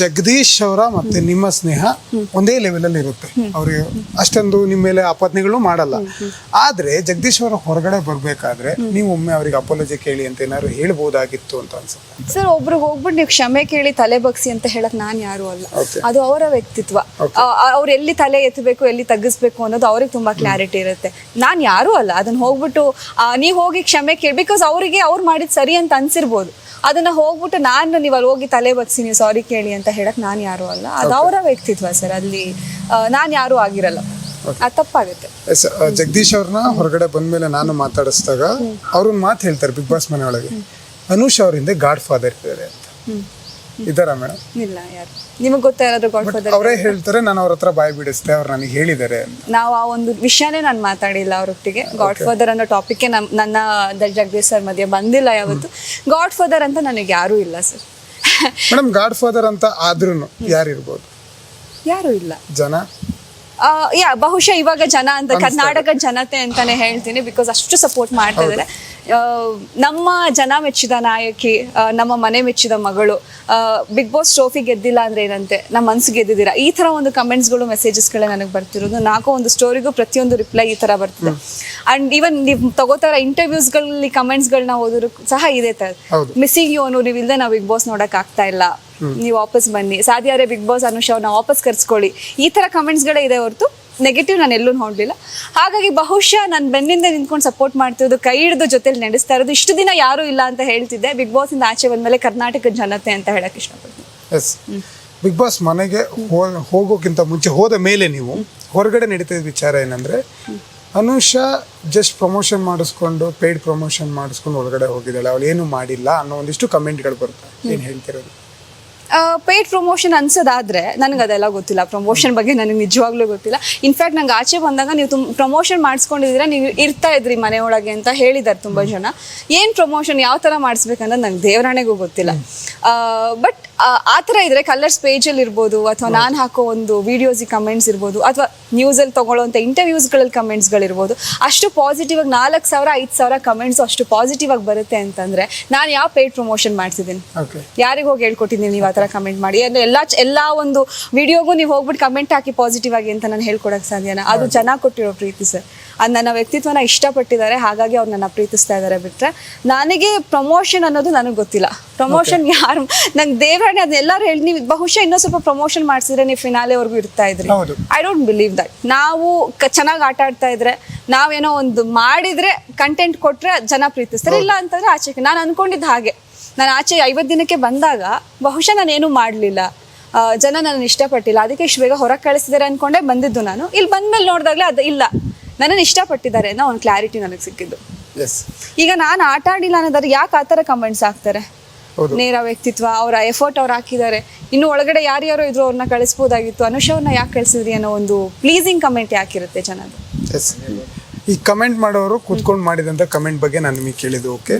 ಜಗದೀಶ್ ಅವರ ಮತ್ತೆ ನಿಮ್ಮ ಸ್ನೇಹ ಒಂದೇ ಲೆವೆಲ್ ಅಲ್ಲಿ ಇರುತ್ತೆ. ಅವ್ರಿಗೆ ಅಷ್ಟೊಂದು ನಿಮ್ಮ ಮೇಲೆ ಆಪಾದನೆಗಳು ಮಾಡಲ್ಲ. ಆದ್ರೆ ಜಗದೀಶ್ ಅವರ ಹೊರಗಡೆ ಬರ್ಬೇಕಾದ್ರೆ ನೀವು ಒಮ್ಮೆ ಅವ್ರಿಗೆ ಅಪಾಲಜಿ ಕೇಳಿ ಅಂತ ಏನಾದ್ರು ಹೇಳ್ಬೋದಾಗಿತ್ತು ಅಂತ ಅನ್ಸುತ್ತೆ. ಸರ್ ಒಬ್ರಿಗೆ ಹೋಗ್ಬಿಟ್ಟು ನೀವು ಕ್ಷಮೆ ಕೇಳಿ ತಲೆ ಬಗ್ಸಿ ಅಂತ ಹೇಳಕ್ ನಾನ್ ಯಾರು ಅಲ್ಲ. ಅದು ಅವರ ವ್ಯಕ್ತಿತ್ವ. ಅವ್ರು ಎಲ್ಲಿ ತಲೆ ಎತ್ತಬೇಕು ಎಲ್ಲಿ ತಗ್ಗಿಸ್ಬೇಕು ಅನ್ನೋದು ಅವ್ರಿಗೆ ತುಂಬಾ ಕ್ಲಾರಿಟಿ ಇರುತ್ತೆ. ನಾನ್ ಯಾರು ಅಲ್ಲ ಅದನ್ನ ಹೋಗ್ಬಿಟ್ಟು ನೀವ್ ಹೋಗಿ ಕ್ಷಮೆ ಕೇಳಿ, ಬಿಕಾಸ್ ಅವರಿಗೆ ಅವ್ರು ಮಾಡಿದ್ ಸರಿ ಅಂತ ಅನ್ಸಿರ್ಬೋದು. ಅದನ್ನ ಹೋಗ್ಬಿಟ್ಟು ನಾನು ನೀವು ಅಲ್ಲಿ ಹೋಗಿ ತಲೆ ಬಗ್ಸಿ ನೀವು ಸಾರಿ ಕೇಳಿ ಅಂತ ಹೇಳಕ್ ನಾನು ಯಾರು ಅಲ್ಲ. ಅದು ಅವರ ವ್ಯಕ್ತಿತ್ವ ಸರ್. ಅಲ್ಲಿ ನಾನ್ ಯಾರು ಆಗಿರಲ್ಲ. ಅದು ತಪ್ಪಾಗುತ್ತೆ. ಜಗದೀಶ್ ಅವ್ರನ್ನ ಹೊರಗಡೆ ಬಂದ್ಮೇಲೆ ನಾನು ಮಾತಾಡಿಸಿದಾಗ ಅವ್ರನ್ನ ಮಾತು ಹೇಳ್ತಾರೆ ಬಿಗ್ ಬಾಸ್ ಮನೆ ಒಳಗೆ, ಅನುಷ್ ಅವರಿಂದ ಗಾಡ್ ಫಾದರ್ ಇದ್ದಾರೆ ಅಂತ. ಇದಾರ ಮೇಡಮ್? ಇಲ್ಲ, ಯಾರು ನಿಮಗ್ ಗೊತ್ತಾ ಯಾರಾದ್ರೂ ಗಾಡ್ ಫಾದರ್? ಅವರೇ ಹೇಳ್ತಾರೆ, ನಾನು ಅವ್ರ ಹತ್ರ ಬಾಯ್ ಬಿಡಿಸ್ತೆ, ಅವ್ರು ನನಗೆ ಹೇಳಿದ್ದಾರೆ ಅಂತ. ನಾವು ಆ ಒಂದು ವಿಷಯನೇ ನಾನು ಮಾತಾಡಿಲ್ಲ ಅವರೊಟ್ಟಿಗೆ. ಗಾಡ್ ಫಾದರ್ ಅನ್ನೋ ಟಾಪಿಕ್ಗೆ ನನ್ನ ಜಗದೀಶ್ ಸರ್ ಮಧ್ಯೆ ಬಂದಿಲ್ಲ ಯಾವತ್ತು. ಗಾಡ್ ಫಾದರ್ ಅಂತ ನನಗೆ ಯಾರೂ ಇಲ್ಲ ಸರ್. ಮೇಡಮ್, ಗಾಡ್ ಫಾದರ್ ಅಂತ ಆದ್ರೂ ಯಾರಿರ್ಬೋದು? ಯಾರು ಇಲ್ಲ. ಜನ ಬಹುಶಃ ಇವಾಗ ಜನ ಅಂತ ಕರ್ನಾಟಕ ಜನತೆ ಅಂತಾನೆ ಹೇಳ್ತೀನಿ. ಬಿಕಾಸ್ ಅಷ್ಟು ಸಪೋರ್ಟ್ ಮಾಡ್ತಾ ಇದ್ದಾರೆ. ನಮ್ಮ ಜನ ಮೆಚ್ಚಿದ ನಾಯಕಿ, ನಮ್ಮ ಮನೆ ಮೆಚ್ಚಿದ ಮಗಳು, ಬಿಗ್ ಬಾಸ್ ಟ್ರೋಫಿ ಗೆದ್ದಿಲ್ಲ ಅಂದ್ರೆ ಏನಂತೆ, ನಮ್ಮ ಮನ್ಸು ಗೆದ್ದಿದ್ದೀರಾ, ಈ ತರ ಒಂದು ಕಮೆಂಟ್ಸ್ಗಳು ಮೆಸೇಜಸ್ಗಳೇ ನನಗೆ ಬರ್ತಿರೋದು. ನಾಲ್ಕು ಒಂದು ಸ್ಟೋರಿಗೂ ಪ್ರತಿಯೊಂದು ರಿಪ್ಲೈ ಈ ತರ ಬರ್ತಿದೆ. ಅಂಡ್ ಈವನ್ ನೀವು ತಗೋತಾರ ಇಂಟರ್ವ್ಯೂಸ್ಗಳಲ್ಲಿ ಕಮೆಂಟ್ಸ್ಗಳನ್ನ ಓದಿದ್ರು ಸಹ ಇದೆ ತರ, ಮಿಸ್ಸಿಂಗ್ ಯು ಅನ್ನು ನೀವು ಇಲ್ಲದೆ ನಾವು ಬಿಗ್ ಬಾಸ್ ನೋಡಕ್ ಆಗ್ತಾ ಇಲ್ಲ, ನೀವು ವಾಪಸ್ ಬನ್ನಿ, ಸಾಧ್ಯಾರೆ ಬಿಗ್ ಬಾಸ್ ಅನುಷ್ ಅವ್ರನ್ನ ವಾಪಸ್ ಕರ್ಸ್ಕೊಳ್ಳಿ, ಈ ತರ ಕಮೆಂಟ್ಸ್ಗಳೇ ಇದೆ ಹೊರತು ನೆಗೆಟಿವ್ ನಾನು ಎಲ್ಲೂ ನೋಡ್ಲಿಲ್ಲ. ಹಾಗಾಗಿ ಬಹುಶಃ ನಾನು ಬೆನ್ನಿಂದ ನಿಂತ್ಕೊಂಡು ಸಪೋರ್ಟ್ ಮಾಡ್ತಿರೋದು, ಕೈ ಹಿಡಿದು ಜೊತೆಲಿ ನಡೆಸ್ತಾ ಇರೋದು, ಇಷ್ಟು ದಿನ ಯಾರು ಇಲ್ಲ ಅಂತ ಹೇಳ್ತಿದ್ದೆ, ಬಿಗ್ ಬಾಸ್ ಇಂದ ಆಚೆ ಬಂದ್ಮೇಲೆ ಕರ್ನಾಟಕದ ಜನತೆ ಅಂತ ಹೇಳಕ್ ಇಷ್ಟಪಡ್ತೀನಿ. ಎಸ್, ಬಿಗ್ ಬಾಸ್ ಮನೆಗೆ ಹೋಗೋಕ್ಕಿಂತ ಮುಂಚೆ ಹೋದ ಮೇಲೆ ನೀವು ಹೊರಗಡೆ ನಡೀತಿದ್ದ ವಿಚಾರ ಏನಂದ್ರೆ, ಅನುಷಾ ಜಸ್ಟ್ ಪ್ರಮೋಷನ್ ಮಾಡಿಸ್ಕೊಂಡು ಪೇಯ್ಡ್ ಪ್ರಮೋಷನ್ ಮಾಡಿಸ್ಕೊಂಡು ಒಳಗಡೆ ಹೋಗಿದ್ದಾಳೆ, ಅವಳು ಏನು ಮಾಡಿಲ್ಲ ಅನ್ನೋ ಒಂದಿಷ್ಟು ಕಮೆಂಟ್ಗಳು ಬರುತ್ತೆ. ಏನು ಹೇಳ್ತಿರೋದು? ಪೇಯ್ಡ್ ಪ್ರಮೋಷನ್ ಅನ್ಸೋದಾದ್ರೆ ನನಗೆ ಅದೆಲ್ಲ ಗೊತ್ತಿಲ್ಲ. ಪ್ರಮೋಷನ್ ಬಗ್ಗೆ ನನಗೆ ನಿಜವಾಗ್ಲೂ ಗೊತ್ತಿಲ್ಲ. ಇನ್ಫ್ಯಾಕ್ಟ್ ನಂಗೆ ಆಚೆ ಬಂದಾಗ ನೀವು ಪ್ರಮೋಷನ್ ಮಾಡಿಸ್ಕೊಂಡಿದ್ದೀರಾ, ನೀವು ಇರ್ತಾ ಇದ್ರಿ ಮನೆಯೊಳಗೆ ಅಂತ ಹೇಳಿದ್ದಾರೆ ತುಂಬ ಜನ. ಏನು ಪ್ರಮೋಷನ್ ಯಾವ ಥರ ಮಾಡಿಸ್ಬೇಕಂದ್ರೆ ನಂಗೆ ದೇವರಾಣೆಗೂ ಗೊತ್ತಿಲ್ಲ. ಬಟ್ ಆ ಥರ ಇದ್ರೆ ಕಲರ್ಸ್ ಪೇಜಲ್ಲಿ ಇರ್ಬೋದು, ಅಥವಾ ನಾನು ಹಾಕೋ ಒಂದು ವಿಡಿಯೋಸಿಗೆ ಕಮೆಂಟ್ಸ್ ಇರ್ಬೋದು, ಅಥವಾ ನ್ಯೂಸಲ್ಲಿ ತೊಗೊಳ್ಳೋವಂಥ ಇಂಟರ್ವ್ಯೂಸ್ಗಳಲ್ಲಿ ಕಮೆಂಟ್ಸ್ಗಳಿರ್ಬೋದು, ಅಷ್ಟು ಪಾಸಿಟಿವ್ ಆಗಿ 4,000 5,000 ಕಮೆಂಟ್ಸು ಅಷ್ಟು ಪಾಸಿಟಿವ್ ಆಗಿ ಬರುತ್ತೆ ಅಂತಂದ್ರೆ ನಾನು ಯಾವ ಪೇಯ್ಡ್ ಪ್ರಮೋಷನ್ ಮಾಡ್ತಿದ್ದೀನಿ? ಯಾರಿಗೆ ಹೋಗಿ ಹೇಳ್ಕೊಟ್ಟಿದ್ದೀನಿ ನೀವು ಆ ಥರ ಕಮೆಂಟ್ ಮಾಡಿ? ಎಲ್ಲ ಒಂದು ವಿಡಿಯೋಗೂ ನೀವು ಹೋಗ್ಬಿಟ್ಟು ಕಮೆಂಟ್ ಹಾಕಿ ಪಾಸಿಟಿವ್ ಆಗಿ ಅಂತ ನಾನು ಹೇಳ್ಕೊಡಕ್ಕೆ ಸಾಧ್ಯನಾ? ಅದು ಜನ ಕೊಟ್ಟಿರೋ ಪ್ರೀತಿ ಸರ್. ಅದು ನನ್ನ ವ್ಯಕ್ತಿತ್ವನ ಇಷ್ಟಪಟ್ಟಿದ್ದಾರೆ, ಹಾಗಾಗಿ ಅವ್ರು ನನ್ನ ಪ್ರೀತಿಸ್ತಾ ಇದ್ದಾರೆ. ಬಿಟ್ಟರೆ ನನಗೆ ಪ್ರಮೋಷನ್ ಅನ್ನೋದು ನನಗೆ ಗೊತ್ತಿಲ್ಲ. ಪ್ರಮೋಷನ್ ಯಾರು, ನಂಗೆ ದೇವರಾಣೆ ಅದನ್ನೆಲ್ಲರೂ ಹೇಳಿ, ನೀವು ಬಹುಶಃ ಇನ್ನೂ ಸ್ವಲ್ಪ ಪ್ರಮೋಷನ್ ಮಾಡಿಸಿದ್ರೆ ನೀವು ಫಿನಾಲೆವರೆಗೂ ಇರ್ತಾ ಇದ್ರಿ. I don't believe that. ನಾವು ಚೆನ್ನಾಗಿ ಆಟ ಆಡ್ತಾ ಇದ್ರೆ, ನಾವೇನೋ ಒಂದು ಮಾಡಿದ್ರೆ, ಕಂಟೆಂಟ್ ಕೊಟ್ರೆ ಜನ ಪ್ರೀತಿಸ್ತಾರೆ. ಇಲ್ಲ ಅಂತಂದ್ರೆ ಆಚೆಗೆ ನಾನು ಅನ್ಕೊಂಡಿದ್ದ ಹಾಗೆ, ನಾನು ಆಚೆ 50 ದಿನಕ್ಕೆ ಬಂದಾಗ ಬಹುಶಃ ನಾನೇನು ಮಾಡಲಿಲ್ಲ, ಜನ ನನ್ನನ್ನು ಇಷ್ಟಪಟ್ಟಿಲ್ಲ, ಅದಕ್ಕೆ ಇಷ್ಟು ಬೇಗ ಹೊರಗೆ ಕಳಿಸಿದ್ದಾರೆ ಅನ್ಕೊಂಡೆ ಬಂದಿದ್ದು. ನಾನು ಇಲ್ಲಿ ಬಂದ್ಮೇಲೆ ನೋಡಿದಾಗಲೇ ಅದು ಇಲ್ಲ, ನನ್ನನ್ನು ಇಷ್ಟಪಟ್ಟಿದ್ದಾರೆ ಅನ್ನೋ ಒಂದು ಕ್ಲಾರಿಟಿ ನನಗೆ ಸಿಕ್ಕಿದ್ದು. ಈಗ ನಾನು ಆಟ ಆಡಿಲ್ಲ ಅನ್ನೋದಾದ್ರೆ ಯಾಕೆ ಆ ಥರ ಕಮೆಂಟ್ಸ್ ಹಾಕ್ತಾರೆ? ನೇರ ವ್ಯಕ್ತಿತ್ವ, ಅವರ ಎಫರ್ಟ್ ಅವ್ರು ಹಾಕಿದ್ದಾರೆ. ಇನ್ನು ಒಳಗಡೆ ಯಾರ್ಯಾರೋ ಇದ್ರು ಅವ್ರನ್ನ ಕಳಿಸ್ಬೋದಾಗಿತ್ತು, ಅನುಷ್ ಅವ್ರನ್ನ ಯಾಕೆ ಕಳಿಸಿದ್ರಿ ಅನ್ನೋ ಒಂದು ಪ್ಲೀಸಿಂಗ್ ಕಮೆಂಟ್ ಯಾಕಿರುತ್ತೆ ಜನದು? ಈ ಕಮೆಂಟ್ ಮಾಡೋರು ಕೂತ್ಕೊಂಡು ಮಾಡಿದಂಥ ಕಮೆಂಟ್ ಬಗ್ಗೆ ನಾನು ನಿಮಗೆ ಕೇಳಿದ್ದು. ಓಕೆ,